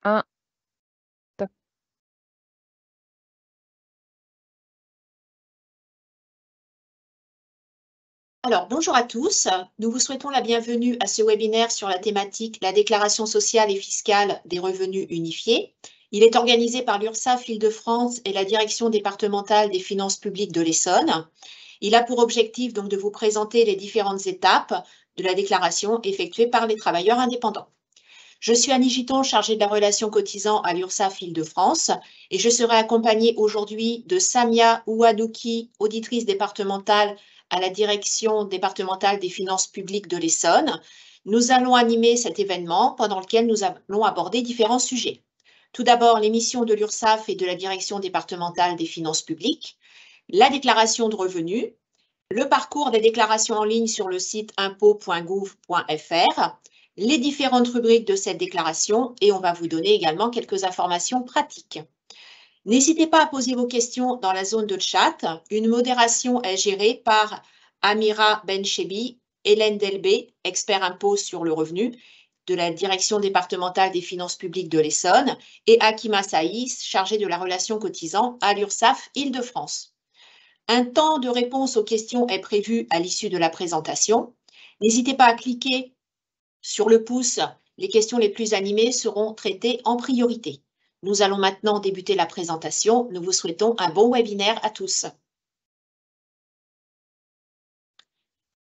Ah, d'ac Alors, bonjour à tous. Nous vous souhaitons la bienvenue à ce webinaire sur la thématique La déclaration sociale et fiscale des revenus unifiés. Il est organisé par l'URSSAF Île-de-France et la Direction départementale des finances publiques de l'Essonne. Il a pour objectif donc de vous présenter les différentes étapes de la déclaration effectuée par les travailleurs indépendants. Je suis Annie Giton, chargée de la relation cotisant à l'URSSAF Île-de-France et je serai accompagnée aujourd'hui de Samia Ouadouki, auditrice départementale à la Direction départementale des finances publiques de l'Essonne. Nous allons animer cet événement pendant lequel nous allons aborder différents sujets. Tout d'abord, les missions de l'URSSAF et de la Direction départementale des finances publiques, la déclaration de revenus, le parcours des déclarations en ligne sur le site impôts.gouv.fr, les différentes rubriques de cette déclaration et on va vous donner également quelques informations pratiques. N'hésitez pas à poser vos questions dans la zone de chat. Une modération est gérée par Amira Benchebi, Hélène Delbé, expert impôt sur le revenu de la Direction départementale des finances publiques de l'Essonne, et Hakima Saïs, chargée de la relation cotisant à l'URSSAF Île-de-France. Un temps de réponse aux questions est prévu à l'issue de la présentation. N'hésitez pas à cliquer sur le pouce. Les questions les plus animées seront traitées en priorité. Nous allons maintenant débuter la présentation. Nous vous souhaitons un bon webinaire à tous.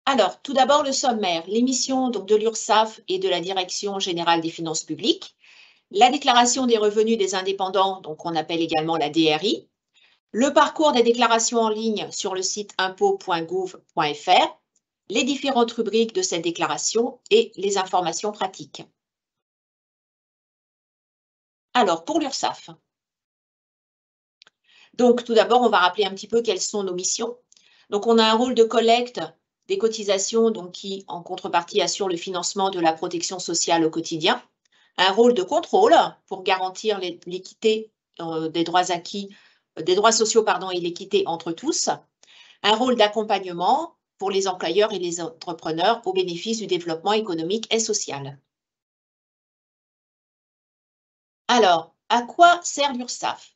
Alors, tout d'abord, le sommaire. L'émission de l'URSSAF et de la Direction générale des finances publiques. La déclaration des revenus des indépendants, donc on appelle également la DRI. Le parcours des déclarations en ligne sur le site impôts.gouv.fr, les différentes rubriques de cette déclaration et les informations pratiques. Alors, pour l'URSSAF. Donc, tout d'abord, on va rappeler un petit peu quelles sont nos missions. Donc, on a un rôle de collecte des cotisations donc, qui, en contrepartie, assure le financement de la protection sociale au quotidien. Un rôle de contrôle pour garantir l'équité des droits acquis, des droits sociaux et l'équité entre tous. Un rôle d'accompagnement pour les employeurs et les entrepreneurs au bénéfice du développement économique et social. Alors, à quoi sert l'URSSAF?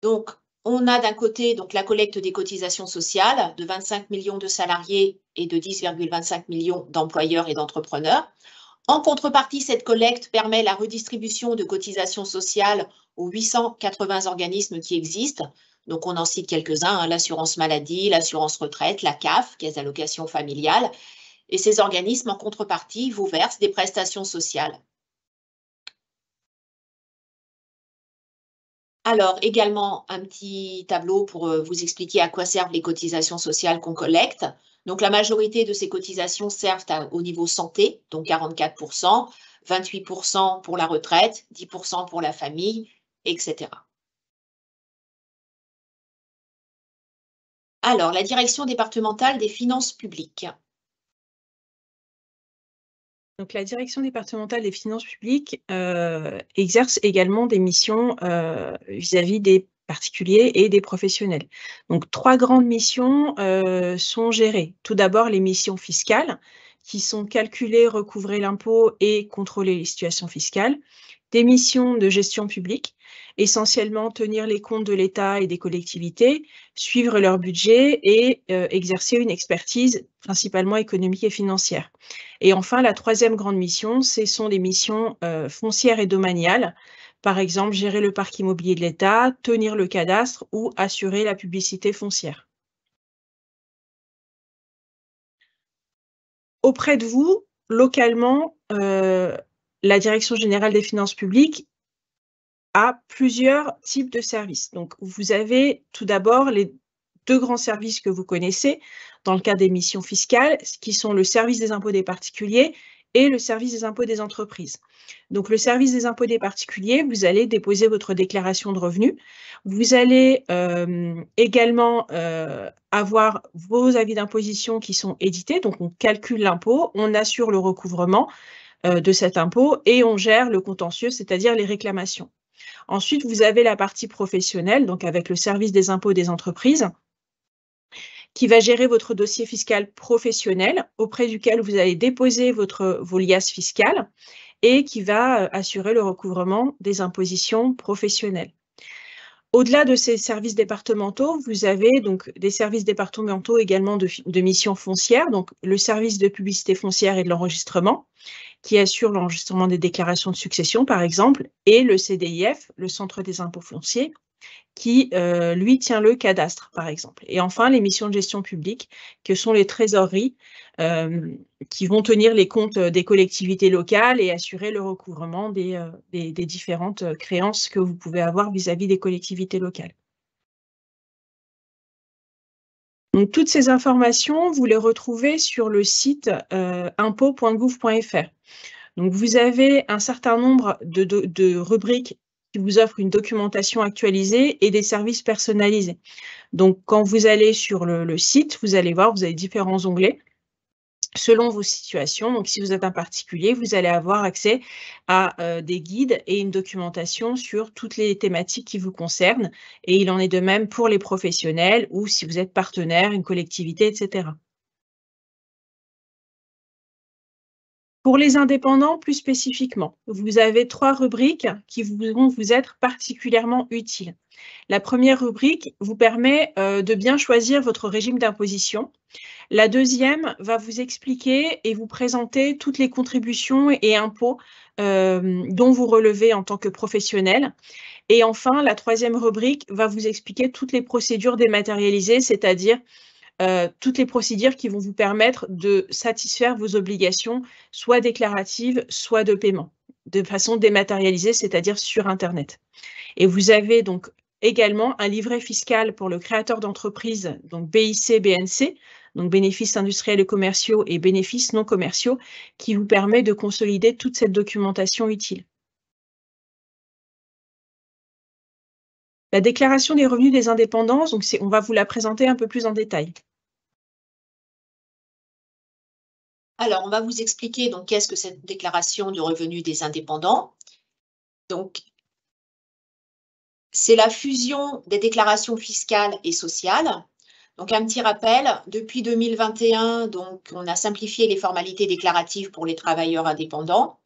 Donc, on a d'un côté donc, la collecte des cotisations sociales de 25 millions de salariés et de 10,25 millions d'employeurs et d'entrepreneurs. En contrepartie, cette collecte permet la redistribution de cotisations sociales aux 880 organismes qui existent. Donc, on en cite quelques-uns, l'assurance maladie, l'assurance retraite, la CAF, Caisse d'allocation familiale. Et ces organismes, en contrepartie, vous versent des prestations sociales. Alors, également, un petit tableau pour vous expliquer à quoi servent les cotisations sociales qu'on collecte. Donc, la majorité de ces cotisations servent au niveau santé, donc 44%, 28% pour la retraite, 10% pour la famille, etc. Alors, la direction départementale des finances publiques. donc la Direction départementale des finances publiques, exerce également des missions, vis-à-vis des particuliers et des professionnels. Donc 3 grandes missions, sont gérées. Tout d'abord, les missions fiscales, qui sont calculer, recouvrer l'impôt et contrôler les situations fiscales. Des missions de gestion publique, essentiellement tenir les comptes de l'État et des collectivités, suivre leur budget et exercer une expertise principalement économique et financière. Et enfin, la troisième grande mission, ce sont des missions foncières et domaniales. Par exemple, gérer le parc immobilier de l'État, tenir le cadastre ou assurer la publicité foncière. Auprès de vous, localement, la Direction générale des finances publiques a plusieurs types de services. Donc, vous avez tout d'abord les 2 grands services que vous connaissez dans le cadre des missions fiscales, qui sont le service des impôts des particuliers et le service des impôts des entreprises. Donc, le service des impôts des particuliers, vous allez déposer votre déclaration de revenus. Vous allez également avoir vos avis d'imposition qui sont édités. Donc, on calcule l'impôt, on assure le recouvrement de cet impôt et on gère le contentieux, c'est-à-dire les réclamations. Ensuite, vous avez la partie professionnelle, donc avec le service des impôts des entreprises, qui va gérer votre dossier fiscal professionnel, auprès duquel vous allez déposer vos liasses fiscales et qui va assurer le recouvrement des impositions professionnelles. Au-delà de ces services départementaux, vous avez donc des services départementaux également de mission foncière, donc le service de publicité foncière et de l'enregistrement, qui assure l'enregistrement des déclarations de succession, par exemple, et le CDIF, le Centre des impôts fonciers, qui, lui, tient le cadastre, par exemple. Et enfin, les missions de gestion publique, que sont les trésoreries, qui vont tenir les comptes des collectivités locales et assurer le recouvrement des différentes créances que vous pouvez avoir vis-à-vis des collectivités locales. Donc, toutes ces informations, vous les retrouvez sur le site impôts.gouv.fr. Donc, vous avez un certain nombre de rubriques qui vous offrent une documentation actualisée et des services personnalisés. Donc, quand vous allez sur le site, vous allez voir, vous avez différents onglets selon vos situations. Donc, si vous êtes un particulier, vous allez avoir accès à des guides et une documentation sur toutes les thématiques qui vous concernent. Et il en est de même pour les professionnels ou si vous êtes partenaire, une collectivité, etc. Pour les indépendants, plus spécifiquement, vous avez 3 rubriques qui vont vous être particulièrement utiles. La première rubrique vous permet de bien choisir votre régime d'imposition. La deuxième va vous expliquer et vous présenter toutes les contributions et impôts dont vous relevez en tant que professionnel. Et enfin, la troisième rubrique va vous expliquer toutes les procédures dématérialisées, c'est-à-dire toutes les procédures qui vont vous permettre de satisfaire vos obligations, soit déclaratives, soit de paiement, de façon dématérialisée, c'est-à-dire sur Internet. Et vous avez donc également un livret fiscal pour le créateur d'entreprise, donc BIC, BNC, donc bénéfices industriels et commerciaux et bénéfices non commerciaux, qui vous permet de consolider toute cette documentation utile. La déclaration des revenus des indépendants, donc on va vous la présenter un peu plus en détail. Alors, on va vous expliquer donc qu'est-ce que cette déclaration de revenus des indépendants. Donc, c'est la fusion des déclarations fiscales et sociales. Donc, un petit rappel, depuis 2021, donc, on a simplifié les formalités déclaratives pour les travailleurs indépendants.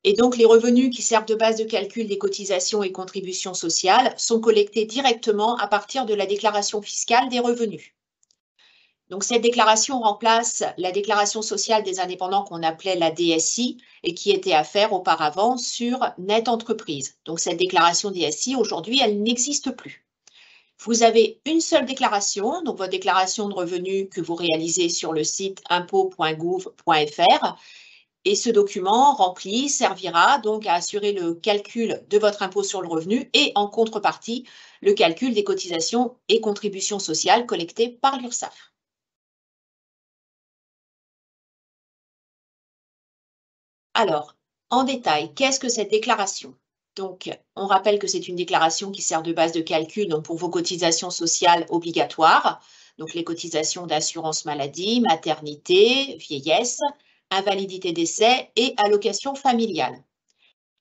Et donc, les revenus qui servent de base de calcul des cotisations et contributions sociales sont collectés directement à partir de la déclaration fiscale des revenus. Donc, cette déclaration remplace la déclaration sociale des indépendants qu'on appelait la DSI et qui était à faire auparavant sur Net Entreprise. Donc, cette déclaration DSI, aujourd'hui, elle n'existe plus. Vous avez une seule déclaration, donc votre déclaration de revenus que vous réalisez sur le site impôts.gouv.fr. Et ce document rempli servira donc à assurer le calcul de votre impôt sur le revenu et en contrepartie, le calcul des cotisations et contributions sociales collectées par l'URSSAF. Alors, en détail, qu'est-ce que cette déclaration? Donc, on rappelle que c'est une déclaration qui sert de base de calcul donc pour vos cotisations sociales obligatoires, donc les cotisations d'assurance maladie, maternité, vieillesse, invalidité décès et allocation familiale.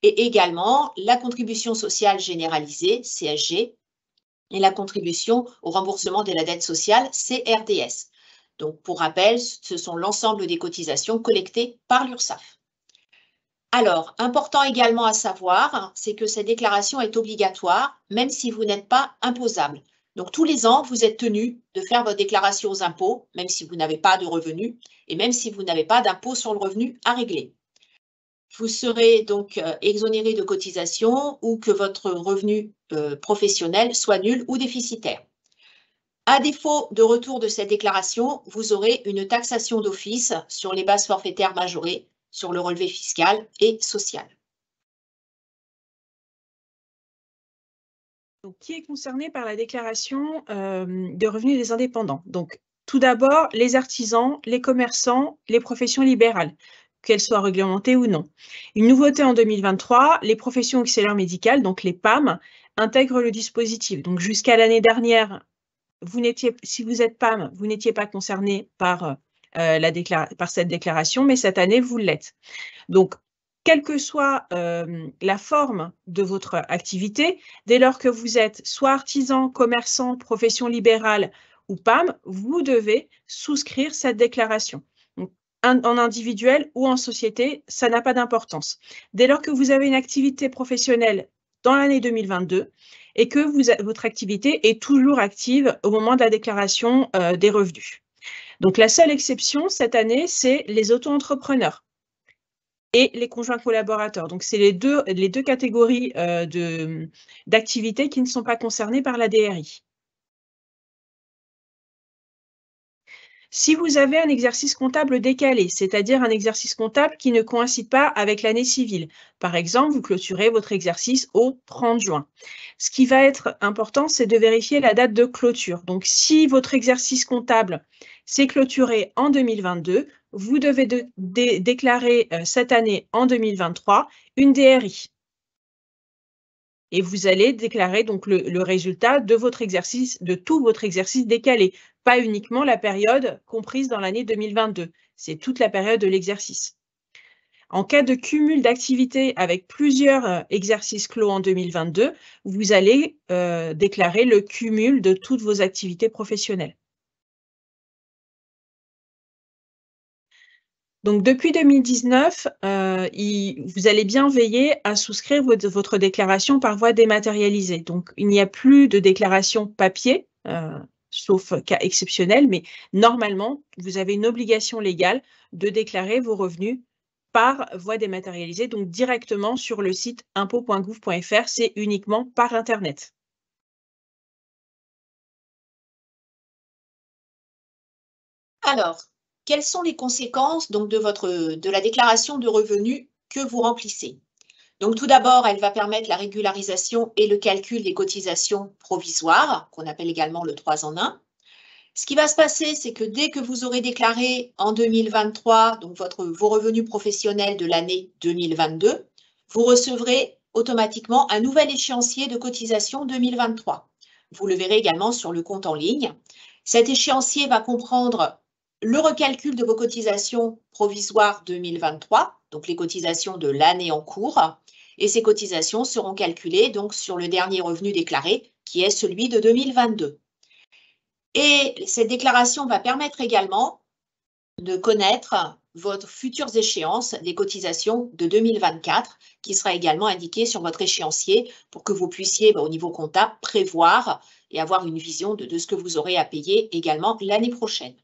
Et également la contribution sociale généralisée, CSG, et la contribution au remboursement de la dette sociale, CRDS. Donc, pour rappel, ce sont l'ensemble des cotisations collectées par l'URSSAF. Alors, important également à savoir, c'est que cette déclaration est obligatoire, même si vous n'êtes pas imposable. Donc, tous les ans, vous êtes tenu de faire votre déclaration aux impôts, même si vous n'avez pas de revenus et même si vous n'avez pas d'impôt sur le revenu à régler. Vous serez donc exonéré de cotisations ou que votre revenu professionnel soit nul ou déficitaire. À défaut de retour de cette déclaration, vous aurez une taxation d'office sur les bases forfaitaires majorées, sur le relevé fiscal et social. Donc, qui est concerné par la déclaration de revenus des indépendants? Donc, tout d'abord, les artisans, les commerçants, les professions libérales, qu'elles soient réglementées ou non. Une nouveauté en 2023, les professions auxiliaires médicales, donc les PAM, intègrent le dispositif. Donc, jusqu'à l'année dernière, si vous êtes PAM, vous n'étiez pas concerné par cette déclaration, mais cette année, vous l'êtes. Donc, quelle que soit la forme de votre activité, dès lors que vous êtes soit artisan, commerçant, profession libérale ou PAM, vous devez souscrire cette déclaration. Donc, en individuel ou en société, ça n'a pas d'importance. Dès lors que vous avez une activité professionnelle dans l'année 2022 et que votre activité est toujours active au moment de la déclaration des revenus. Donc, la seule exception cette année, c'est les auto-entrepreneurs et les conjoints collaborateurs. Donc, c'est les deux catégories d'activités qui ne sont pas concernées par la DRI. Si vous avez un exercice comptable décalé, c'est-à-dire un exercice comptable qui ne coïncide pas avec l'année civile, par exemple, vous clôturez votre exercice au 30 juin. Ce qui va être important, c'est de vérifier la date de clôture. Donc, si votre exercice comptable s'est clôturé en 2022, vous devez déclarer cette année, en 2023, une DRI. Et vous allez déclarer donc le résultat de votre exercice, de tout votre exercice décalé, pas uniquement la période comprise dans l'année 2022, c'est toute la période de l'exercice. En cas de cumul d'activités avec plusieurs exercices clos en 2022, vous allez déclarer le cumul de toutes vos activités professionnelles. Donc, depuis 2019, vous allez bien veiller à souscrire votre déclaration par voie dématérialisée. Donc, il n'y a plus de déclaration papier, sauf cas exceptionnel, mais normalement, vous avez une obligation légale de déclarer vos revenus par voie dématérialisée, donc directement sur le site impôts.gouv.fr, c'est uniquement par Internet. Alors, quelles sont les conséquences donc, de la déclaration de revenus que vous remplissez? Donc, tout d'abord, elle va permettre la régularisation et le calcul des cotisations provisoires, qu'on appelle également le 3 en 1. Ce qui va se passer, c'est que dès que vous aurez déclaré en 2023 donc vos revenus professionnels de l'année 2022, vous recevrez automatiquement un nouvel échéancier de cotisation 2023. Vous le verrez également sur le compte en ligne. Cet échéancier va comprendre le recalcul de vos cotisations provisoires 2023, donc les cotisations de l'année en cours, et ces cotisations seront calculées donc sur le dernier revenu déclaré, qui est celui de 2022. Et cette déclaration va permettre également de connaître votre futures échéances des cotisations de 2024, qui sera également indiquée sur votre échéancier pour que vous puissiez, au niveau comptable, prévoir et avoir une vision de ce que vous aurez à payer également l'année prochaine.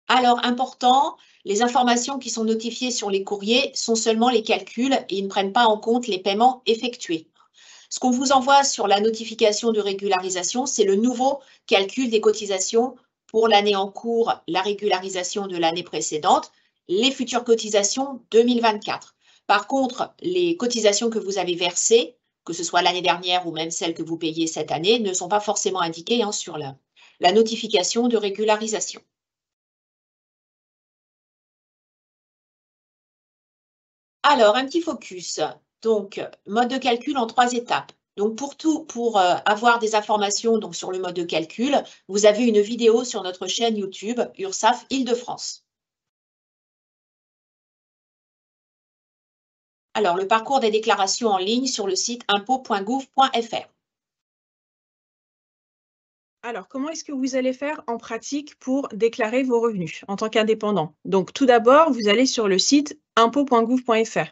Alors, important, les informations qui sont notifiées sur les courriers sont seulement les calculs et ils ne prennent pas en compte les paiements effectués. Ce qu'on vous envoie sur la notification de régularisation, c'est le nouveau calcul des cotisations pour l'année en cours, la régularisation de l'année précédente, les futures cotisations 2024. Par contre, les cotisations que vous avez versées, que ce soit l'année dernière ou même celles que vous payez cette année, ne sont pas forcément indiquées sur la notification de régularisation. Alors, un petit focus. Donc, mode de calcul en 3 étapes. Donc, pour avoir des informations donc, sur le mode de calcul, vous avez une vidéo sur notre chaîne YouTube URSSAF Île-de-France. Alors, le parcours des déclarations en ligne sur le site impôts.gouv.fr. Alors, comment est-ce que vous allez faire en pratique pour déclarer vos revenus en tant qu'indépendant? Donc, tout d'abord, vous allez sur le site impôts.gouv.fr.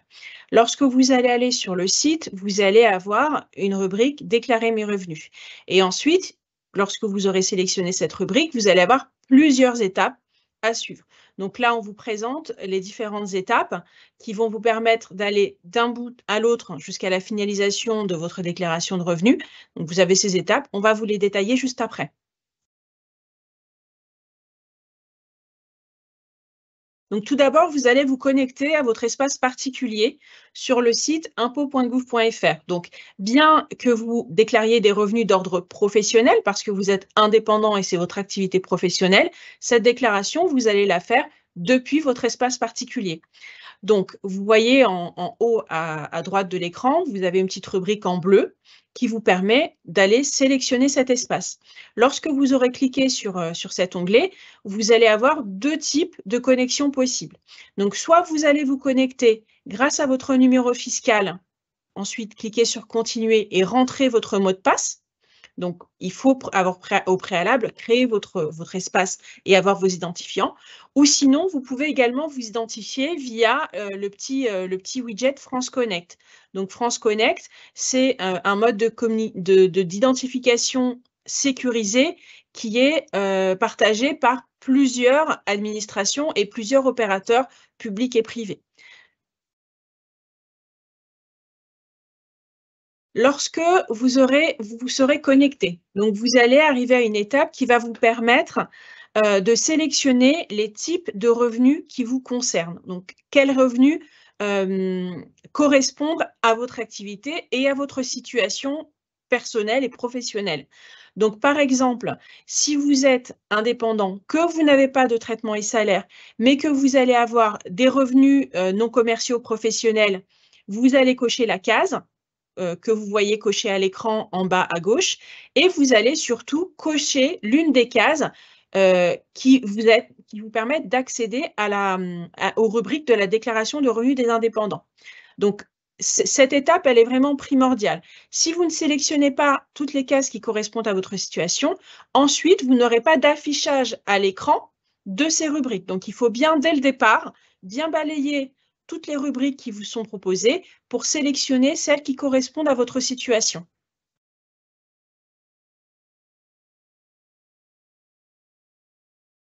Lorsque vous allez aller sur le site, vous allez avoir une rubrique « Déclarer mes revenus ». Et ensuite, lorsque vous aurez sélectionné cette rubrique, vous allez avoir plusieurs étapes à suivre. Donc là, on vous présente les différentes étapes qui vont vous permettre d'aller d'un bout à l'autre jusqu'à la finalisation de votre déclaration de revenus. Donc, vous avez ces étapes, on va vous les détailler juste après. Donc, tout d'abord, vous allez vous connecter à votre espace particulier sur le site impôts.gouv.fr. Donc, bien que vous déclariez des revenus d'ordre professionnel, parce que vous êtes indépendant et c'est votre activité professionnelle, cette déclaration, vous allez la faire depuis votre espace particulier. Donc, vous voyez en haut à droite de l'écran, vous avez une petite rubrique en bleu qui vous permet d'aller sélectionner cet espace. Lorsque vous aurez cliqué sur cet onglet, vous allez avoir 2 types de connexions possibles. Donc, soit vous allez vous connecter grâce à votre numéro fiscal, ensuite cliquez sur « Continuer » et rentrez votre mot de passe. Donc, il faut avoir au préalable créer votre espace et avoir vos identifiants. Ou sinon, vous pouvez également vous identifier via le petit widget France Connect. Donc, France Connect, c'est un mode d'identification sécurisé qui est partagé par plusieurs administrations et plusieurs opérateurs publics et privés. Lorsque vous serez connecté, donc vous allez arriver à une étape qui va vous permettre de sélectionner les types de revenus qui vous concernent. Donc, quels revenus correspondent à votre activité et à votre situation personnelle et professionnelle. Donc, par exemple, si vous êtes indépendant, que vous n'avez pas de traitement et salaire, mais que vous allez avoir des revenus non commerciaux professionnels, vous allez cocher la case que vous voyez cocher à l'écran en bas à gauche, et vous allez surtout cocher l'une des cases qui vous permettent d'accéder aux rubriques de la déclaration de revenus des indépendants. Donc, cette étape, elle est vraiment primordiale. Si vous ne sélectionnez pas toutes les cases qui correspondent à votre situation, ensuite, vous n'aurez pas d'affichage à l'écran de ces rubriques. Donc, il faut bien, dès le départ, bien balayer toutes les rubriques qui vous sont proposées pour sélectionner celles qui correspondent à votre situation.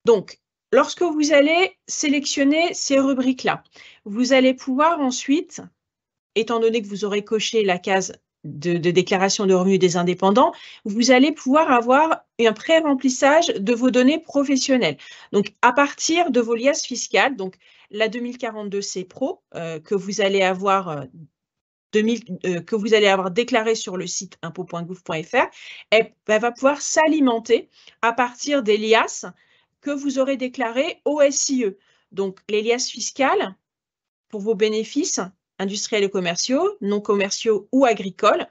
Donc, lorsque vous allez sélectionner ces rubriques-là, vous allez pouvoir ensuite, étant donné que vous aurez coché la case de déclaration de revenus des indépendants, vous allez pouvoir avoir un pré-remplissage de vos données professionnelles. Donc, à partir de vos liasses fiscales, donc la 2042C Pro que vous allez avoir déclaré sur le site impôts.gouv.fr, elle va pouvoir s'alimenter à partir des liasses que vous aurez déclarées au SIE. Donc, les liasses fiscales pour vos bénéfices industriels et commerciaux, non commerciaux ou agricoles,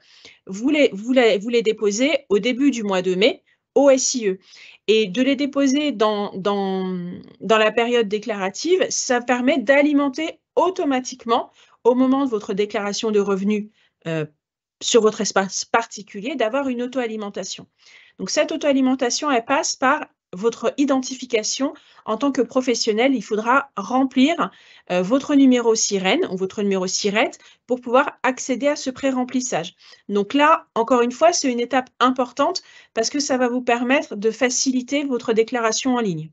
vous les déposez au début du mois de mai au SIE. Et de les déposer dans la période déclarative, ça permet d'alimenter automatiquement, au moment de votre déclaration de revenus sur votre espace particulier, d'avoir une auto-alimentation. Donc, cette auto-alimentation, elle passe par votre identification en tant que professionnel. Il faudra remplir votre numéro SIREN ou votre numéro SIRET pour pouvoir accéder à ce pré-remplissage. Donc là, encore une fois, c'est une étape importante parce que ça va vous permettre de faciliter votre déclaration en ligne.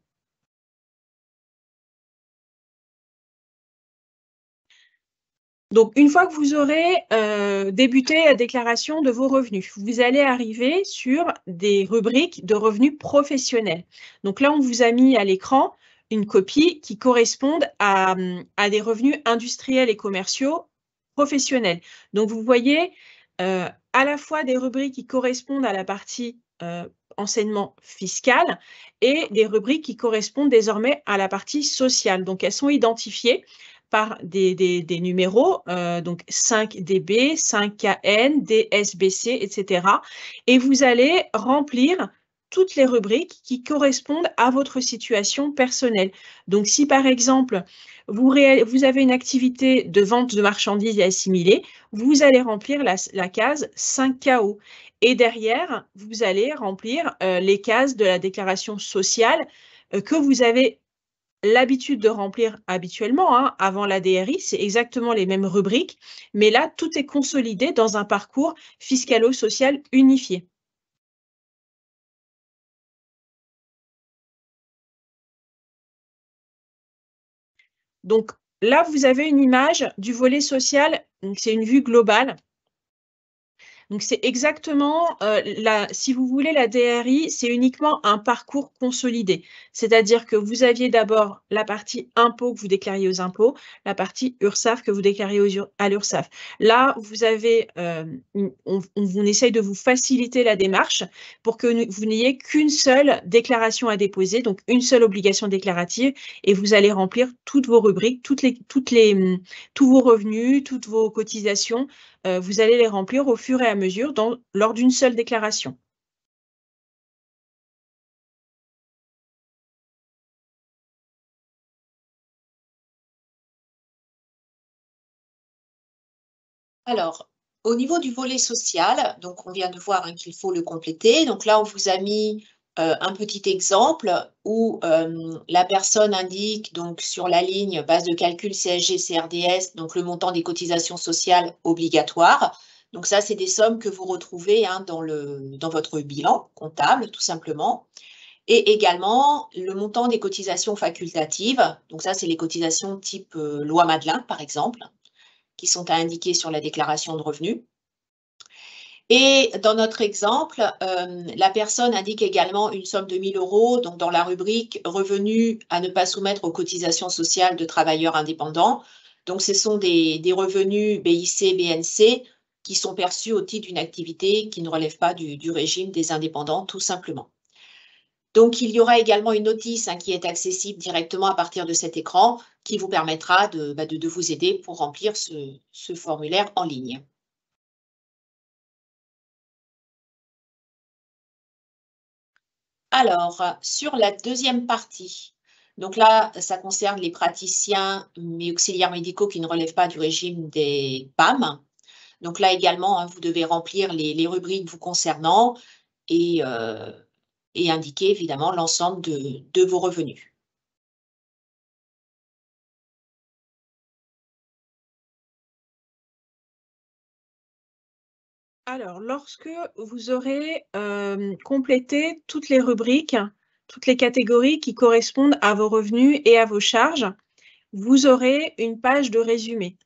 Donc, une fois que vous aurez débuté la déclaration de vos revenus, vous allez arriver sur des rubriques de revenus professionnels. Donc là, on vous a mis à l'écran une copie qui corresponde à des revenus industriels et commerciaux professionnels. Donc, vous voyez à la fois des rubriques qui correspondent à la partie enseignement fiscal et des rubriques qui correspondent désormais à la partie sociale. Donc, elles sont identifiées par des numéros, donc 5DB, 5KN, DSBC, etc. Et vous allez remplir toutes les rubriques qui correspondent à votre situation personnelle. Donc, si par exemple, vous avez une activité de vente de marchandises et assimilées, vous allez remplir la case 5KO. Et derrière, vous allez remplir les cases de la déclaration sociale que vous avez l'habitude de remplir habituellement, hein, avant la DRI, c'est exactement les mêmes rubriques, mais là, tout est consolidé dans un parcours fiscalo-social unifié. Donc là, vous avez une image du volet social, donc c'est une vue globale. Donc, c'est exactement, si vous voulez, la DRI, c'est uniquement un parcours consolidé. C'est-à-dire que vous aviez d'abord la partie impôts que vous déclariez aux impôts, la partie URSSAF que vous déclariez à l'URSSAF. Là, vous avez, on essaye de vous faciliter la démarche pour que vous n'ayez qu'une seule déclaration à déposer, donc une seule obligation déclarative, et vous allez remplir toutes vos rubriques, tous vos revenus, toutes vos cotisations, vous allez les remplir au fur et à mesure lors d'une seule déclaration. Alors, Au niveau du volet social, donc on vient de voir hein, qu'il faut le compléter. Donc là, on vous a mis un petit exemple où la personne indique donc sur la ligne base de calcul CSG-CRDS, donc le montant des cotisations sociales obligatoires. Donc ça, c'est des sommes que vous retrouvez hein, dans votre bilan comptable, tout simplement. Et également le montant des cotisations facultatives. Donc ça, c'est les cotisations type loi Madelin, par exemple, qui sont à indiquer sur la déclaration de revenus. Et dans notre exemple, la personne indique également une somme de 1 000 €, donc dans la rubrique revenus à ne pas soumettre aux cotisations sociales de travailleurs indépendants. Donc, ce sont des revenus BIC, BNC qui sont perçus au titre d'une activité qui ne relève pas du régime des indépendants, tout simplement. Donc, il y aura également une notice hein, qui est accessible directement à partir de cet écran qui vous permettra de vous aider pour remplir ce formulaire en ligne. Alors, sur la deuxième partie, donc là, ça concerne les praticiens, mais auxiliaires médicaux qui ne relèvent pas du régime des PAM. Donc là également, hein, vous devez remplir les rubriques vous concernant et, et indiquer évidemment l'ensemble de vos revenus. Alors, lorsque vous aurez complété toutes les rubriques, toutes les catégories qui correspondent à vos revenus et à vos charges, vous aurez une page de résumé.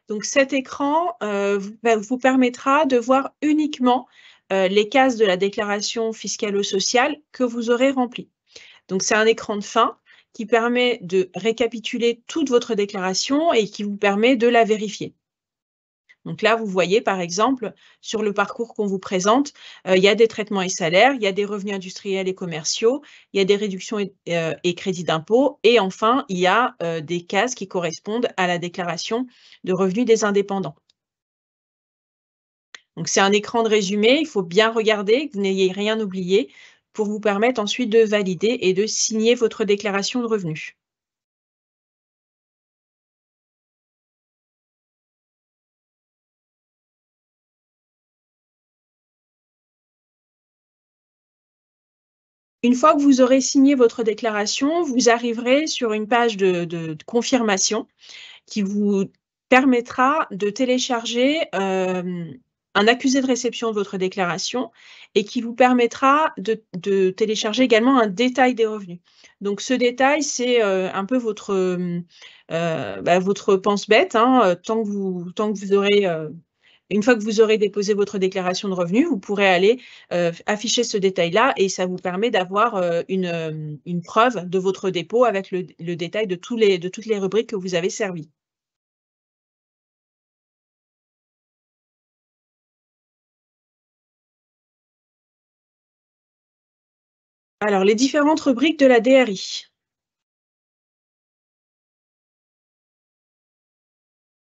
Donc, cet écran vous permettra de voir uniquement les cases de la déclaration fiscalo-sociale que vous aurez remplies. Donc, c'est un écran de fin qui permet de récapituler toute votre déclaration et qui vous permet de la vérifier. Donc là, vous voyez, par exemple, sur le parcours qu'on vous présente, il y a des traitements et salaires, il y a des revenus industriels et commerciaux, il y a des réductions et crédits d'impôt et enfin, il y a des cases qui correspondent à la déclaration de revenus des indépendants. Donc c'est un écran de résumé, il faut bien regarder, que vous n'ayez rien oublié pour vous permettre ensuite de valider et de signer votre déclaration de revenus. Une fois que vous aurez signé votre déclaration, vous arriverez sur une page de confirmation qui vous permettra de télécharger un accusé de réception de votre déclaration et qui vous permettra de télécharger également un détail des revenus. Donc ce détail, c'est un peu votre pense-bête, hein, tant que vous aurez une fois que vous aurez déposé votre déclaration de revenus, vous pourrez aller afficher ce détail-là et ça vous permet d'avoir une preuve de votre dépôt avec le détail de toutes les rubriques que vous avez servies. Alors, les différentes rubriques de la DRI.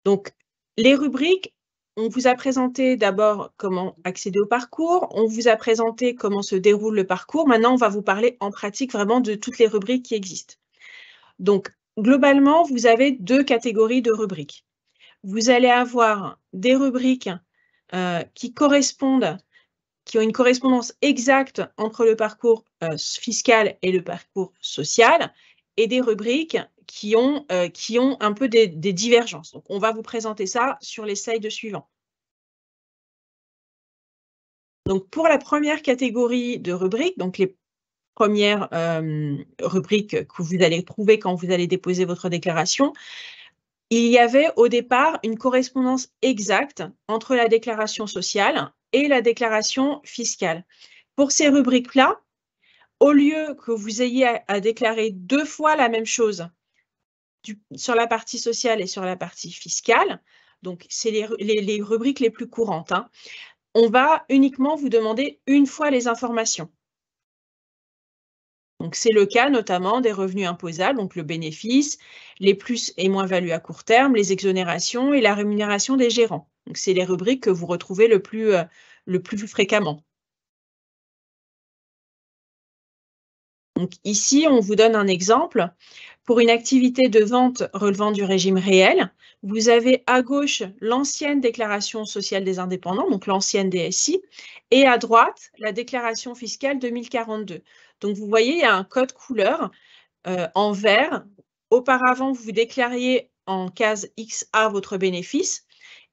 Donc, les rubriques, on vous a présenté d'abord comment accéder au parcours, on vous a présenté comment se déroule le parcours. Maintenant, on va vous parler en pratique vraiment de toutes les rubriques qui existent. Donc, globalement, vous avez 2 catégories de rubriques. Vous allez avoir des rubriques qui ont une correspondance exacte entre le parcours fiscal et le parcours social, et des rubriques qui ont un peu des divergences. Donc, on va vous présenter ça sur les slides suivants. Donc, pour la première catégorie de rubriques, donc les premières rubriques que vous allez trouver quand vous allez déposer votre déclaration, il y avait au départ une correspondance exacte entre la déclaration sociale et la déclaration fiscale. Pour ces rubriques-là, au lieu que vous ayez à déclarer 2 fois la même chose sur la partie sociale et sur la partie fiscale, donc c'est les rubriques les plus courantes, hein, on va uniquement vous demander une fois les informations. Donc c'est le cas notamment des revenus imposables, donc le bénéfice, les plus et moins-values à court terme, les exonérations et la rémunération des gérants. Donc c'est les rubriques que vous retrouvez le plus fréquemment. Donc ici, on vous donne un exemple. Pour une activité de vente relevant du régime réel, vous avez à gauche l'ancienne déclaration sociale des indépendants, donc l'ancienne DSI, et à droite, la déclaration fiscale 2042. Donc vous voyez, il y a un code couleur en vert. Auparavant, vous déclariez en case XA votre bénéfice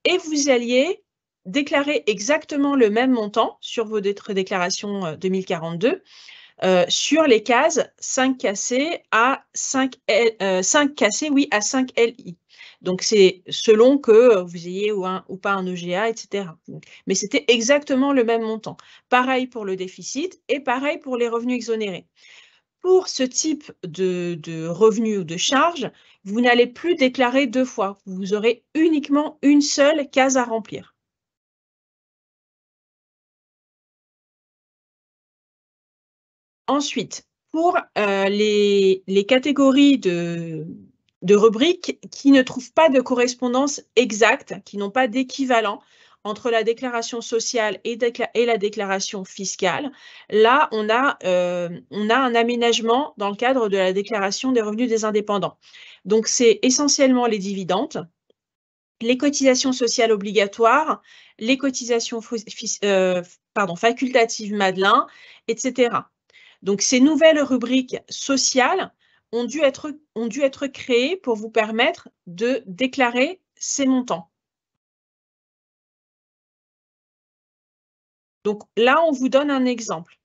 et vous alliez déclarer exactement le même montant sur votre déclaration 2042 sur les cases 5 cassées à 5 cassées, oui, à 5 LI. Donc, c'est selon que vous ayez ou pas un EGA, etc. Mais c'était exactement le même montant. Pareil pour le déficit et pareil pour les revenus exonérés. Pour ce type de revenus ou de charges, vous n'allez plus déclarer 2 fois. Vous aurez uniquement une seule case à remplir. Ensuite, pour les catégories de rubriques qui ne trouvent pas de correspondance exacte, qui n'ont pas d'équivalent entre la déclaration sociale et la déclaration fiscale, là, on a un aménagement dans le cadre de la déclaration des revenus des indépendants. Donc, c'est essentiellement les dividendes, les cotisations sociales obligatoires, les cotisations facultatives Madelin, etc. Donc, ces nouvelles rubriques sociales ont dû être créées pour vous permettre de déclarer ces montants. Donc là, on vous donne un exemple.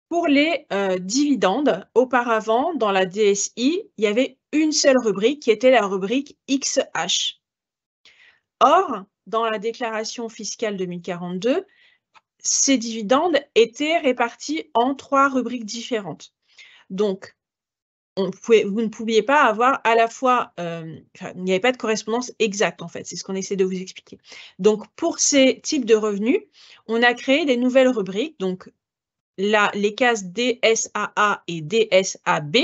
Pour les dividendes, auparavant, dans la DSI, il y avait une seule rubrique qui était la rubrique XH. Or, dans la déclaration fiscale 2042, ces dividendes étaient répartis en 3 rubriques différentes. Donc, vous ne pouviez pas avoir à la fois, il n'y avait pas de correspondance exacte en fait, c'est ce qu'on essaie de vous expliquer. Donc pour ces types de revenus, on a créé des nouvelles rubriques, donc là, les cases DSAA et DSAB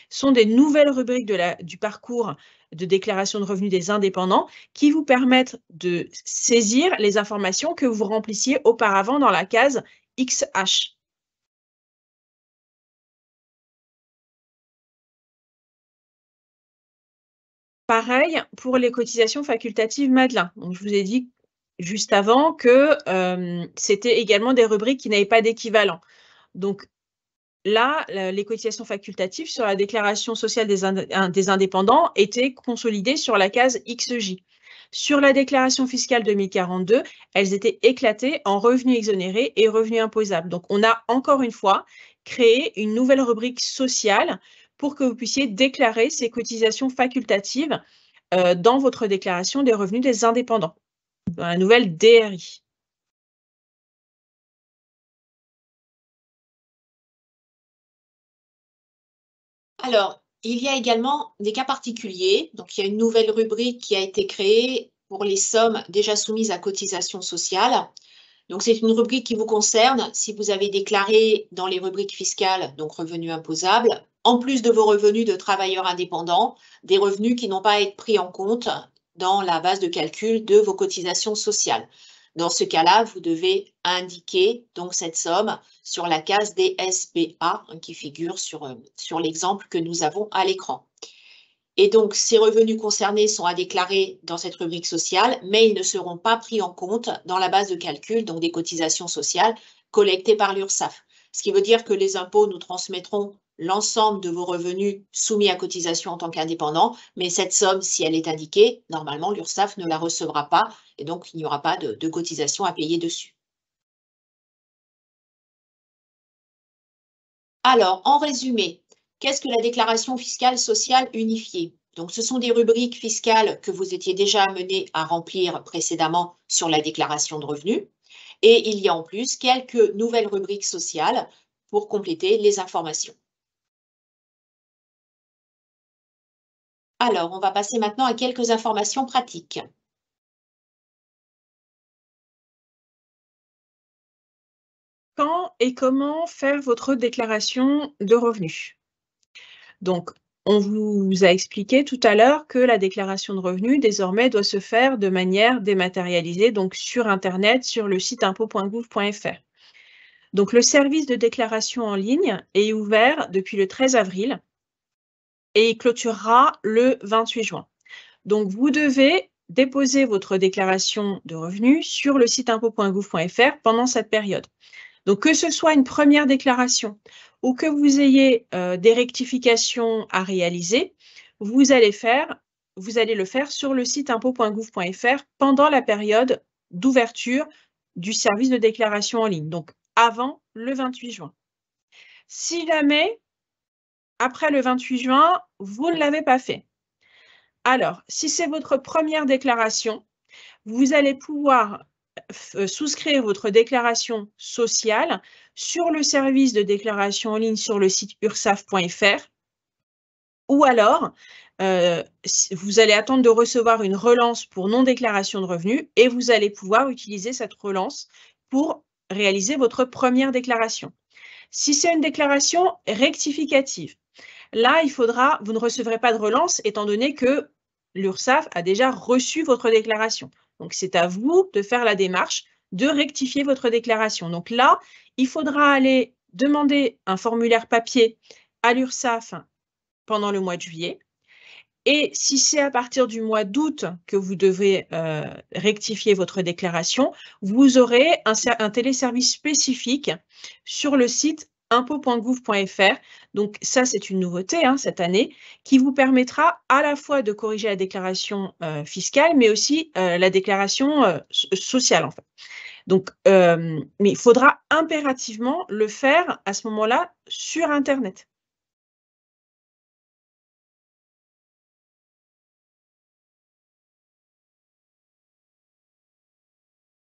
sont des nouvelles rubriques du parcours de déclaration de revenus des indépendants qui vous permettent de saisir les informations que vous remplissiez auparavant dans la case XH. Pareil pour les cotisations facultatives Madelin. Donc, je vous ai dit juste avant que c'était également des rubriques qui n'avaient pas d'équivalent. Donc là, les cotisations facultatives sur la déclaration sociale des indépendants étaient consolidées sur la case XJ. Sur la déclaration fiscale 2042, elles étaient éclatées en revenus exonérés et revenus imposables. Donc, on a encore une fois créé une nouvelle rubrique sociale pour que vous puissiez déclarer ces cotisations facultatives dans votre déclaration des revenus des indépendants, dans la nouvelle DRI. Alors, il y a également des cas particuliers. Donc, il y a une nouvelle rubrique qui a été créée pour les sommes déjà soumises à cotisation sociale. Donc, c'est une rubrique qui vous concerne si vous avez déclaré dans les rubriques fiscales, donc revenus imposables, en plus de vos revenus de travailleurs indépendants, des revenus qui n'ont pas à être pris en compte dans la base de calcul de vos cotisations sociales. Dans ce cas-là, vous devez indiquer donc cette somme sur la case DSBA qui figure sur l'exemple que nous avons à l'écran. Et donc, ces revenus concernés sont à déclarer dans cette rubrique sociale, mais ils ne seront pas pris en compte dans la base de calcul donc des cotisations sociales collectées par l'URSSAF. Ce qui veut dire que les impôts nous transmettront l'ensemble de vos revenus soumis à cotisation en tant qu'indépendant, mais cette somme, si elle est indiquée, normalement, l'URSSAF ne la recevra pas et donc il n'y aura pas de cotisation à payer dessus. Alors, en résumé, qu'est-ce que la déclaration fiscale sociale unifiée? Donc, ce sont des rubriques fiscales que vous étiez déjà amenés à remplir précédemment sur la déclaration de revenus. Et il y a en plus quelques nouvelles rubriques sociales pour compléter les informations. Alors, on va passer maintenant à quelques informations pratiques. Quand et comment faire votre déclaration de revenus? Donc, on vous a expliqué tout à l'heure que la déclaration de revenus, désormais, doit se faire de manière dématérialisée, donc sur Internet, sur le site impôts.gouv.fr. Donc, le service de déclaration en ligne est ouvert depuis le 13 avril et il clôturera le 28 juin. Donc, vous devez déposer votre déclaration de revenus sur le site impôts.gouv.fr pendant cette période. Donc, que ce soit une première déclaration ou que vous ayez des rectifications à réaliser, vous allez le faire sur le site impôts.gouv.fr pendant la période d'ouverture du service de déclaration en ligne, donc avant le 28 juin. Si jamais, après le 28 juin, vous ne l'avez pas fait, alors, si c'est votre première déclaration, vous allez pouvoir souscrire votre déclaration sociale sur le service de déclaration en ligne sur le site ursaf.fr ou alors vous allez attendre de recevoir une relance pour non-déclaration de revenus et vous allez pouvoir utiliser cette relance pour réaliser votre première déclaration. Si c'est une déclaration rectificative, là, vous ne recevrez pas de relance étant donné que l'URSSAF a déjà reçu votre déclaration. Donc, c'est à vous de faire la démarche de rectifier votre déclaration. Donc là, il faudra aller demander un formulaire papier à l'URSSAF pendant le mois de juillet. Et si c'est à partir du mois d'août que vous devez rectifier votre déclaration, vous aurez un téléservice spécifique sur le site impôts.gouv.fr. Donc ça, c'est une nouveauté cette année qui vous permettra à la fois de corriger la déclaration fiscale, mais aussi la déclaration sociale en fait. Donc, mais il faudra impérativement le faire à ce moment-là sur Internet.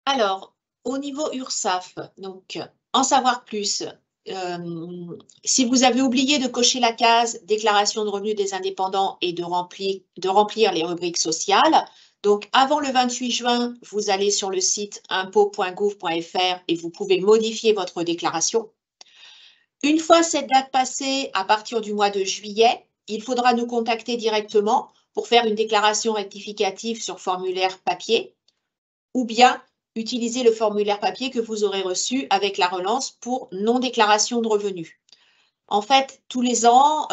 Alors, au niveau URSSAF, donc, en savoir plus, si vous avez oublié de cocher la case déclaration de revenus des indépendants et de remplir les rubriques sociales, donc avant le 28 juin, vous allez sur le site impôts.gouv.fr et vous pouvez modifier votre déclaration. Une fois cette date passée, à partir du mois de juillet, il faudra nous contacter directement pour faire une déclaration rectificative sur formulaire papier ou bien utiliser le formulaire papier que vous aurez reçu avec la relance pour non-déclaration de revenus. En fait, tous les ans,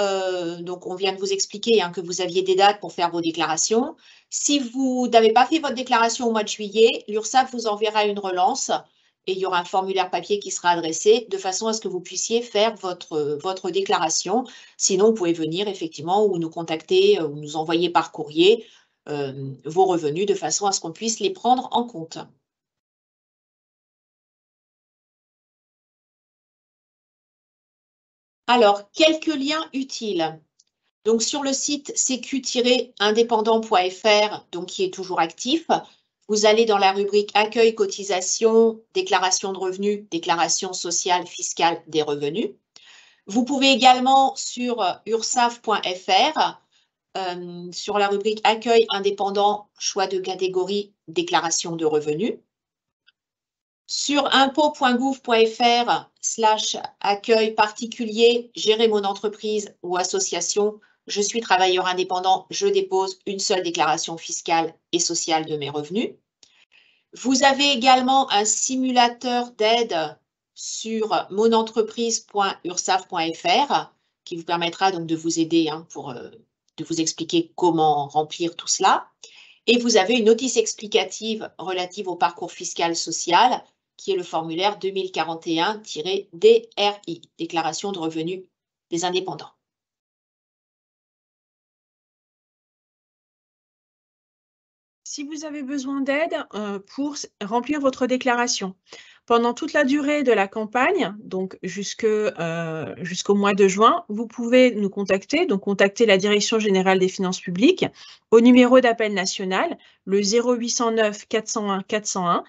donc on vient de vous expliquer que vous aviez des dates pour faire vos déclarations. Si vous n'avez pas fait votre déclaration au mois de juillet, l'URSSAF vous enverra une relance et il y aura un formulaire papier qui sera adressé de façon à ce que vous puissiez faire votre déclaration. Sinon, vous pouvez venir effectivement ou nous contacter ou nous envoyer par courrier vos revenus de façon à ce qu'on puisse les prendre en compte. Alors, quelques liens utiles. Donc, sur le site sécu-indépendant.fr, donc qui est toujours actif, vous allez dans la rubrique Accueil, cotisation, déclaration de revenus, déclaration sociale, fiscale des revenus. Vous pouvez également sur ursaf.fr, sur la rubrique Accueil indépendant, choix de catégorie, déclaration de revenus. Sur impôts.gouv.fr/accueil particulier, gérer mon entreprise ou association, je suis travailleur indépendant, je dépose une seule déclaration fiscale et sociale de mes revenus. Vous avez également un simulateur d'aide sur monentreprise.ursaf.fr qui vous permettra donc de vous aider de vous expliquer comment remplir tout cela. Et vous avez une notice explicative relative au parcours fiscal social qui est le formulaire 2041-DRI, déclaration de revenus des indépendants. Si vous avez besoin d'aide pour remplir votre déclaration, pendant toute la durée de la campagne, donc jusqu'au mois de juin, vous pouvez nous contacter, donc contacter la Direction générale des finances publiques au numéro d'appel national, le 0809 401 401,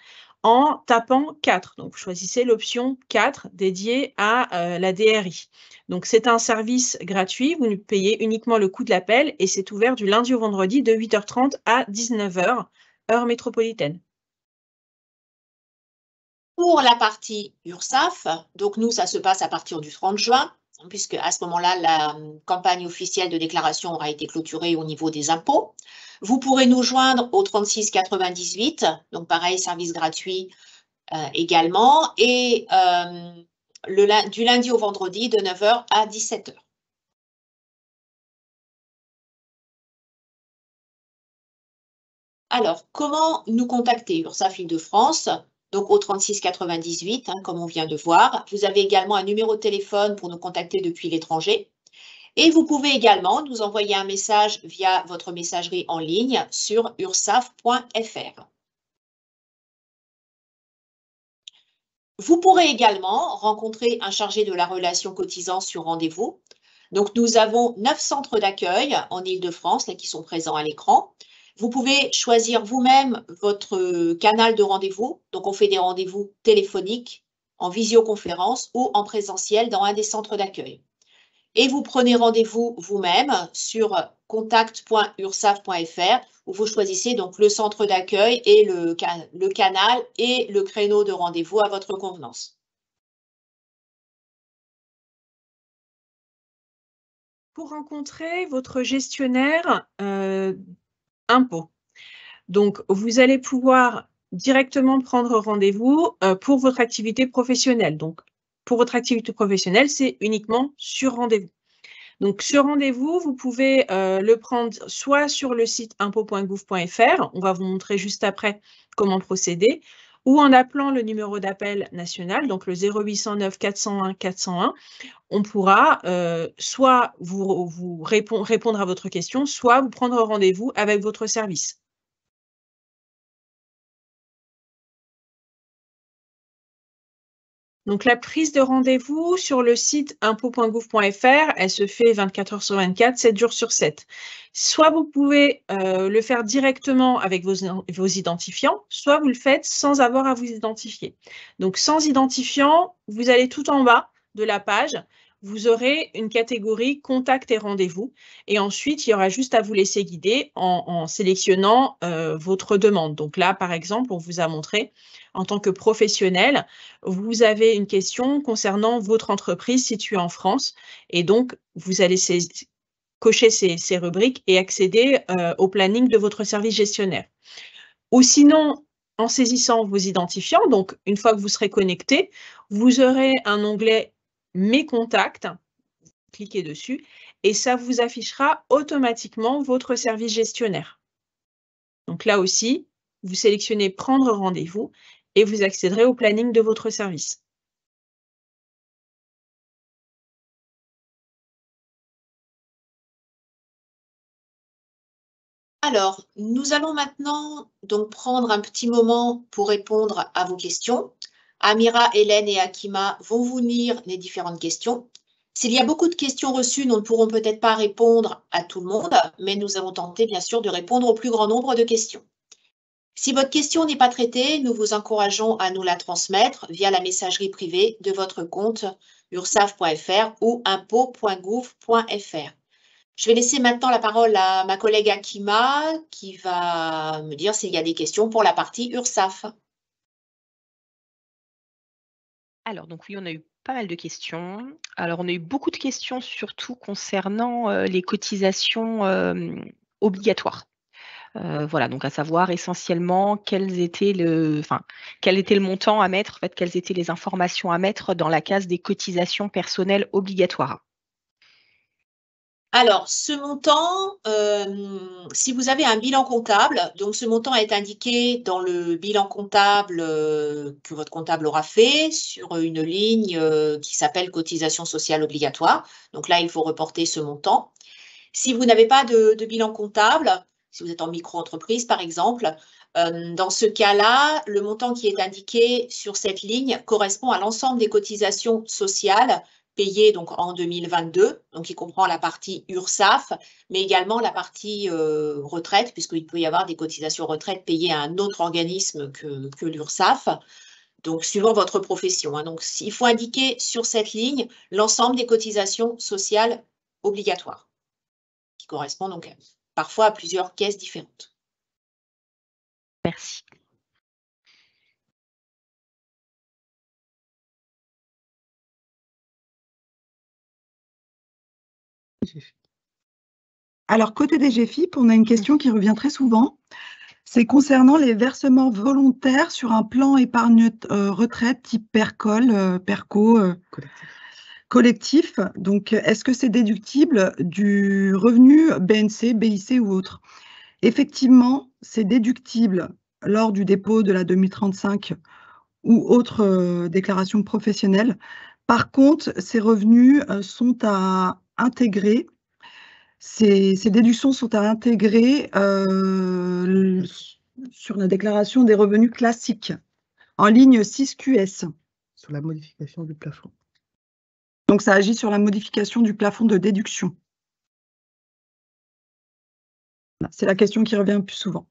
en tapant 4. Donc, vous choisissez l'option 4 dédiée à la DRI. Donc, c'est un service gratuit, vous ne payez uniquement le coût de l'appel et c'est ouvert du lundi au vendredi de 8h30 à 19h, heure métropolitaine. Pour la partie URSSAF, donc nous, ça se passe à partir du 30 juin, puisque à ce moment-là, la campagne officielle de déclaration aura été clôturée au niveau des impôts. Vous pourrez nous joindre au 36 98, donc pareil, service gratuit également. Et du lundi au vendredi de 9 h à 17 h. Alors, comment nous contacter? URSSAF Île-de-France, donc au 36 98, comme on vient de voir. Vous avez également un numéro de téléphone pour nous contacter depuis l'étranger. Et vous pouvez également nous envoyer un message via votre messagerie en ligne sur ursaf.fr. Vous pourrez également rencontrer un chargé de la relation cotisant sur rendez-vous. Donc, nous avons 9 centres d'accueil en Île-de-France qui sont présents à l'écran. Vous pouvez choisir vous-même votre canal de rendez-vous. Donc, on fait des rendez-vous téléphoniques, en visioconférence ou en présentiel dans un des centres d'accueil. Et vous prenez rendez-vous vous-même sur contact.ursaf.fr où vous choisissez donc le centre d'accueil et le canal et le créneau de rendez-vous à votre convenance. Pour rencontrer votre gestionnaire impôts. Donc, vous allez pouvoir directement prendre rendez-vous pour votre activité professionnelle. Donc, pour votre activité professionnelle, c'est uniquement sur rendez-vous. Donc, ce rendez-vous, vous pouvez le prendre soit sur le site impôts.gouv.fr, on va vous montrer juste après comment procéder, ou en appelant le numéro d'appel national, donc le 0809 401 401, on pourra soit vous répondre à votre question, soit vous prendre rendez-vous avec votre service. Donc, la prise de rendez-vous sur le site impôts.gouv.fr, elle se fait 24 h sur 24, 7 jours sur 7. Soit vous pouvez le faire directement avec vos identifiants, soit vous le faites sans avoir à vous identifier. Donc, sans identifiant, vous allez tout en bas de la page, vous aurez une catégorie contact et rendez-vous. Et ensuite, il y aura juste à vous laisser guider en sélectionnant votre demande. Donc là, par exemple, on vous a montré en tant que professionnel, vous avez une question concernant votre entreprise située en France et donc vous allez cocher ces rubriques et accéder au planning de votre service gestionnaire. Ou sinon, en saisissant vos identifiants, donc une fois que vous serez connecté, vous aurez un onglet « Mes contacts », cliquez dessus et ça vous affichera automatiquement votre service gestionnaire. Donc là aussi, vous sélectionnez « Prendre rendez-vous » et vous accéderez au planning de votre service. Alors, nous allons maintenant donc prendre un petit moment pour répondre à vos questions. Amira, Hélène et Akima vont vous lire les différentes questions. S'il y a beaucoup de questions reçues, nous ne pourrons peut-être pas répondre à tout le monde, mais nous allons tenter bien sûr de répondre au plus grand nombre de questions. Si votre question n'est pas traitée, nous vous encourageons à nous la transmettre via la messagerie privée de votre compte ursaf.fr ou impôts.gouv.fr. Je vais laisser maintenant la parole à ma collègue Akima qui va me dire s'il y a des questions pour la partie URSSAF. Alors, donc oui, on a eu pas mal de questions. Alors, on a eu beaucoup de questions surtout concernant les cotisations obligatoires. Voilà, donc à savoir essentiellement quel était le montant à mettre, en fait, quelles étaient les informations à mettre dans la case des cotisations personnelles obligatoires. Alors, ce montant, si vous avez un bilan comptable, donc ce montant est indiqué dans le bilan comptable que votre comptable aura fait sur une ligne qui s'appelle cotisation sociale obligatoire. Donc là, il faut reporter ce montant. Si vous n'avez pas de bilan comptable, si vous êtes en micro-entreprise par exemple, dans ce cas-là, le montant qui est indiqué sur cette ligne correspond à l'ensemble des cotisations sociales payées donc en 2022, donc il comprend la partie URSSAF, mais également la partie retraite, puisqu'il peut y avoir des cotisations retraite payées à un autre organisme que l'URSSAF, donc suivant votre profession. Donc il faut indiquer sur cette ligne l'ensemble des cotisations sociales obligatoires, qui correspond donc parfois à plusieurs caisses différentes. Merci. Alors, côté DGFiP, on a une question qui revient très souvent. C'est concernant les versements volontaires sur un plan épargne retraite type PERCOL, PERCO, collectif. Donc, est-ce que c'est déductible du revenu BNC, BIC ou autre? Effectivement, c'est déductible lors du dépôt de la 2035 ou autre déclaration professionnelle. Par contre, ces revenus sont à intégrer. Ces déductions sont à intégrer sur la déclaration des revenus classiques, en ligne 6 QS. Sur la modification du plafond. Donc, ça agit sur la modification du plafond de déduction. C'est la question qui revient le plus souvent.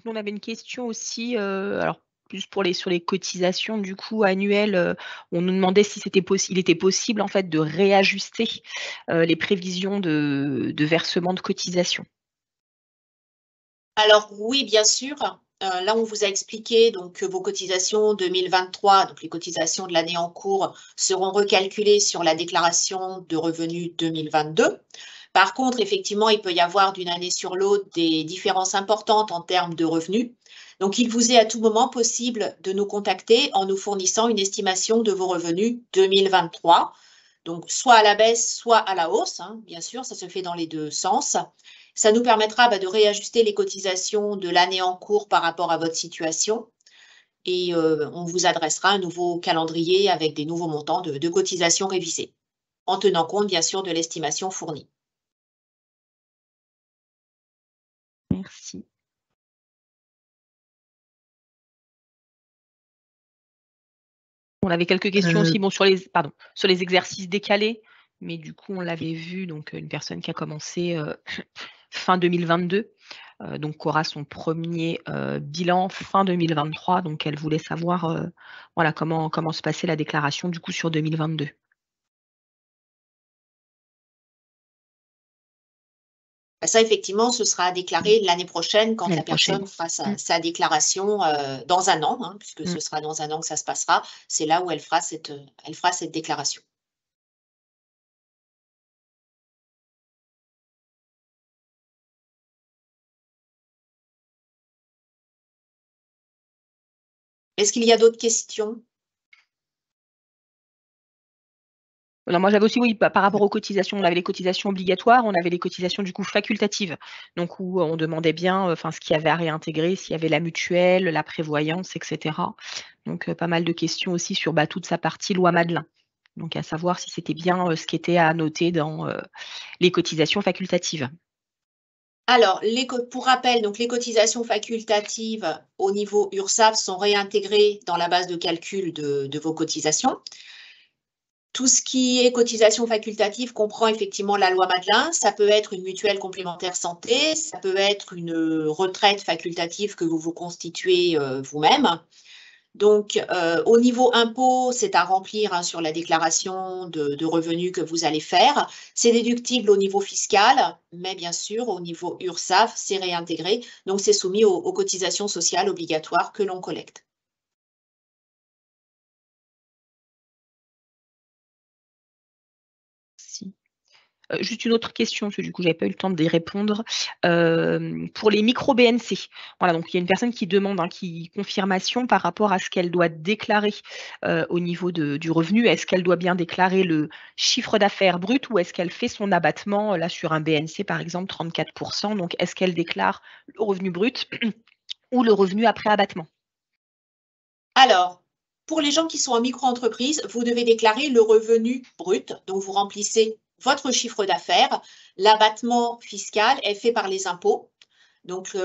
On avait une question aussi, alors plus sur les cotisations du coup annuelles, on nous demandait si il était possible en fait de réajuster les prévisions de versement de cotisations. Alors oui, bien sûr. Là, on vous a expliqué donc, que vos cotisations 2023, donc les cotisations de l'année en cours, seront recalculées sur la déclaration de revenus 2022. Par contre, effectivement, il peut y avoir d'une année sur l'autre des différences importantes en termes de revenus. Donc, il vous est à tout moment possible de nous contacter en nous fournissant une estimation de vos revenus 2023. Donc, soit à la baisse, soit à la hausse, hein, bien sûr, ça se fait dans les deux sens. Ça nous permettra de réajuster les cotisations de l'année en cours par rapport à votre situation et on vous adressera un nouveau calendrier avec des nouveaux montants de cotisations révisés, en tenant compte bien sûr de l'estimation fournie. Merci. On avait quelques questions aussi sur les exercices décalés, mais du coup, on l'avait vu, donc une personne qui a commencé fin 2022, donc qui aura son premier bilan fin 2023, donc elle voulait savoir voilà, comment se passait la déclaration du coup sur 2022. Ça, effectivement, ce sera déclaré l'année prochaine quand la personne fera sa déclaration dans un an, hein, puisque ce sera dans un an que ça se passera. C'est là où elle fera cette déclaration. Est-ce qu'il y a d'autres questions? Alors moi, j'avais aussi, oui, par rapport aux cotisations, on avait les cotisations obligatoires, on avait les cotisations du coup facultatives, donc où on demandait bien ce qu'il y avait à réintégrer, s'il y avait la mutuelle, la prévoyance, etc. Donc pas mal de questions aussi sur toute sa partie loi Madelin. Donc à savoir si c'était bien ce qui était à noter dans les cotisations facultatives. Alors, pour rappel, donc les cotisations facultatives au niveau URSSAF sont réintégrées dans la base de calcul de vos cotisations. Tout ce qui est cotisation facultative comprend effectivement la loi Madelin. Ça peut être une mutuelle complémentaire santé, ça peut être une retraite facultative que vous vous constituez vous-même. Donc, au niveau impôt, c'est à remplir sur la déclaration de revenus que vous allez faire. C'est déductible au niveau fiscal, mais bien sûr, au niveau URSSAF, c'est réintégré. Donc, c'est soumis aux cotisations sociales obligatoires que l'on collecte. Juste une autre question, parce que du coup, je n'avais pas eu le temps d'y répondre. Pour les micro-BNC, voilà, donc il y a une personne qui demande confirmation par rapport à ce qu'elle doit déclarer au niveau du revenu. Est-ce qu'elle doit bien déclarer le chiffre d'affaires brut ou est-ce qu'elle fait son abattement, là, sur un BNC, par exemple, 34%? Donc, est-ce qu'elle déclare le revenu brut ou le revenu après abattement? Alors, pour les gens qui sont en micro-entreprise, vous devez déclarer le revenu brut. Donc, vous remplissez votre chiffre d'affaires. L'abattement fiscal est fait par les impôts. Donc,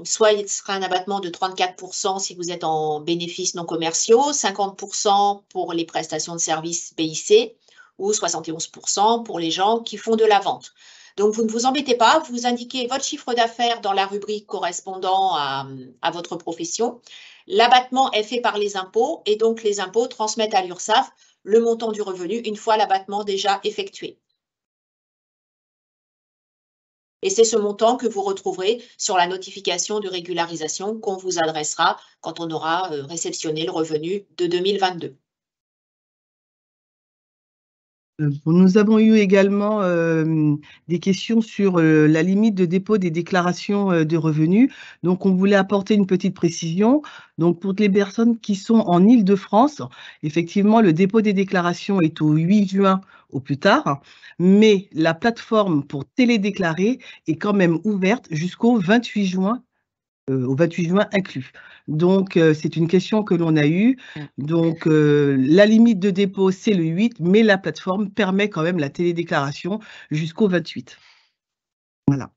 soit il sera un abattement de 34% si vous êtes en bénéfices non commerciaux, 50% pour les prestations de services BIC ou 71% pour les gens qui font de la vente. Donc, vous ne vous embêtez pas, vous indiquez votre chiffre d'affaires dans la rubrique correspondant à votre profession. L'abattement est fait par les impôts et donc les impôts transmettent à l'URSSAF le montant du revenu une fois l'abattement déjà effectué. Et c'est ce montant que vous retrouverez sur la notification de régularisation qu'on vous adressera quand on aura réceptionné le revenu de 2022. Nous avons eu également des questions sur la limite de dépôt des déclarations de revenus. Donc, on voulait apporter une petite précision. Donc, pour les personnes qui sont en Île-de-France, effectivement, le dépôt des déclarations est au 8 juin au plus tard, mais la plateforme pour télédéclarer est quand même ouverte jusqu'au 28 juin. Au 28 juin inclus. Donc, c'est une question que l'on a eue. Donc, la limite de dépôt, c'est le 8, mais la plateforme permet quand même la télédéclaration jusqu'au 28. Voilà.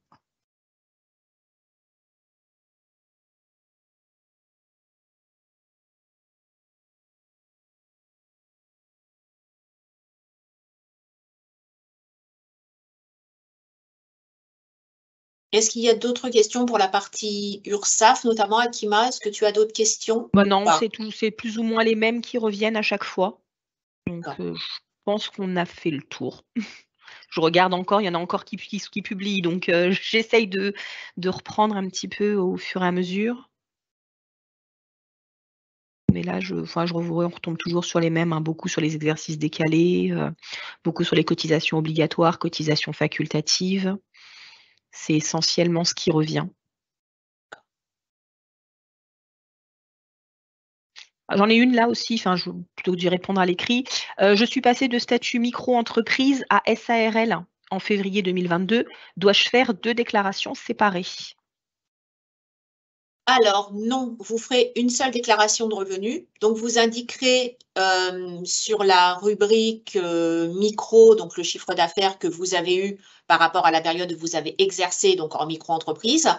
Est-ce qu'il y a d'autres questions pour la partie URSSAF, notamment Akima? Est-ce que tu as d'autres questions? Bah non, c'est plus ou moins les mêmes qui reviennent à chaque fois. Donc, D'accord. je pense qu'on a fait le tour. Je regarde encore, il y en a encore qui publient, donc j'essaye de reprendre un petit peu au fur et à mesure. Mais là, je retombe toujours sur les mêmes, hein, beaucoup sur les exercices décalés, beaucoup sur les cotisations obligatoires, cotisations facultatives. C'est essentiellement ce qui revient. J'en ai une là aussi, plutôt que d'y répondre à l'écrit. Je suis passée de statut micro-entreprise à SARL en février 2022. Dois-je faire 2 déclarations séparées? Alors, non, vous ferez une seule déclaration de revenus. Donc, vous indiquerez sur la rubrique micro, donc le chiffre d'affaires que vous avez eu par rapport à la période où vous avez exercé, donc en micro-entreprise.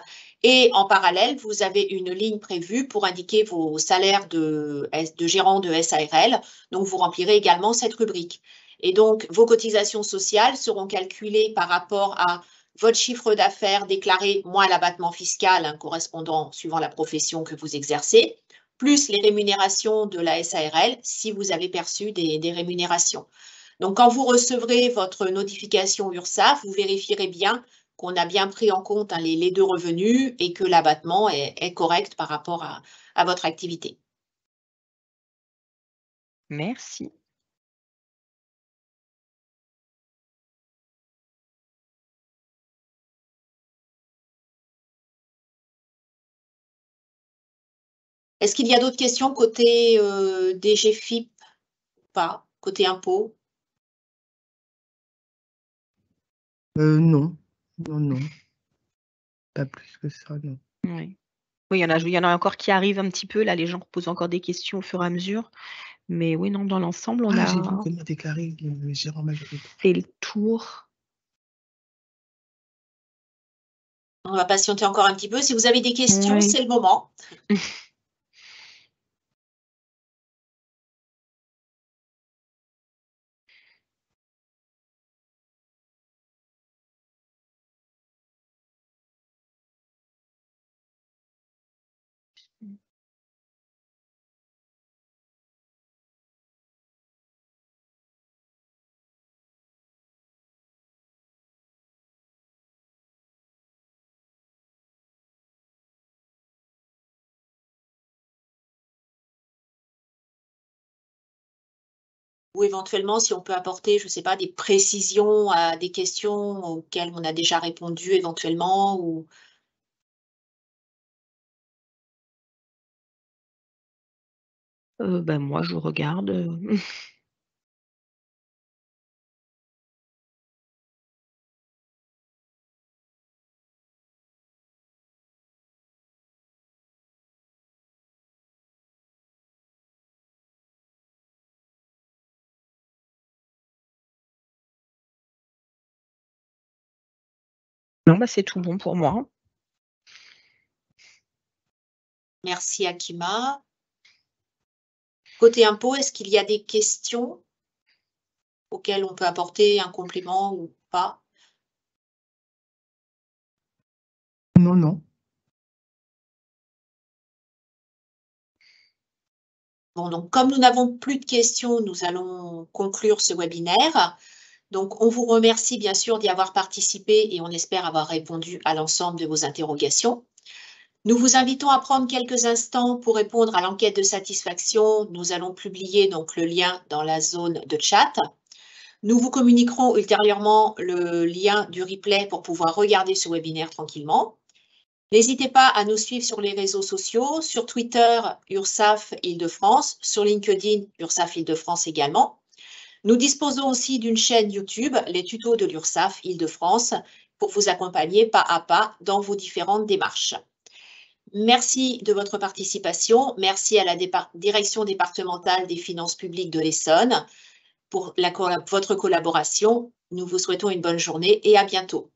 Et en parallèle, vous avez une ligne prévue pour indiquer vos salaires de gérant de SARL. Donc, vous remplirez également cette rubrique. Et donc, vos cotisations sociales seront calculées par rapport à votre chiffre d'affaires déclaré moins l'abattement fiscal correspondant suivant la profession que vous exercez, plus les rémunérations de la SARL si vous avez perçu des rémunérations. Donc, quand vous recevrez votre notification URSSAF, vous vérifierez bien qu'on a bien pris en compte les 2 revenus et que l'abattement est correct par rapport à votre activité. Merci. Est-ce qu'il y a d'autres questions côté DGFiP ou pas, côté impôt? Non, pas plus que ça, non. Oui. Oui, il y en a encore qui arrivent un petit peu, là, les gens posent encore des questions au fur et à mesure. Mais oui, non, dans l'ensemble, on Ah, a j'ai vu comment déclarer le gérant majoritaire. fait le tour. On va patienter encore un petit peu. Si vous avez des questions, Oui. c'est le moment. Ou éventuellement, si on peut apporter, je ne sais pas, des précisions à des questions auxquelles on a déjà répondu éventuellement. Ou... Moi, je regarde. Non, c'est tout bon pour moi. Merci, Akima. Côté impôt, est-ce qu'il y a des questions auxquelles on peut apporter un complément ou pas? Non, non. Bon, donc comme nous n'avons plus de questions, nous allons conclure ce webinaire. Donc, on vous remercie bien sûr d'y avoir participé et on espère avoir répondu à l'ensemble de vos interrogations. Nous vous invitons à prendre quelques instants pour répondre à l'enquête de satisfaction. Nous allons publier donc le lien dans la zone de chat. Nous vous communiquerons ultérieurement le lien du replay pour pouvoir regarder ce webinaire tranquillement. N'hésitez pas à nous suivre sur les réseaux sociaux, sur Twitter, URSAF Île-de-France, sur LinkedIn, URSAF Île-de-France également. Nous disposons aussi d'une chaîne YouTube, les tutos de l'URSAF Île-de-France, pour vous accompagner pas à pas dans vos différentes démarches. Merci de votre participation. Merci à la Direction départementale des finances publiques de l'Essonne pour votre collaboration. Nous vous souhaitons une bonne journée et à bientôt.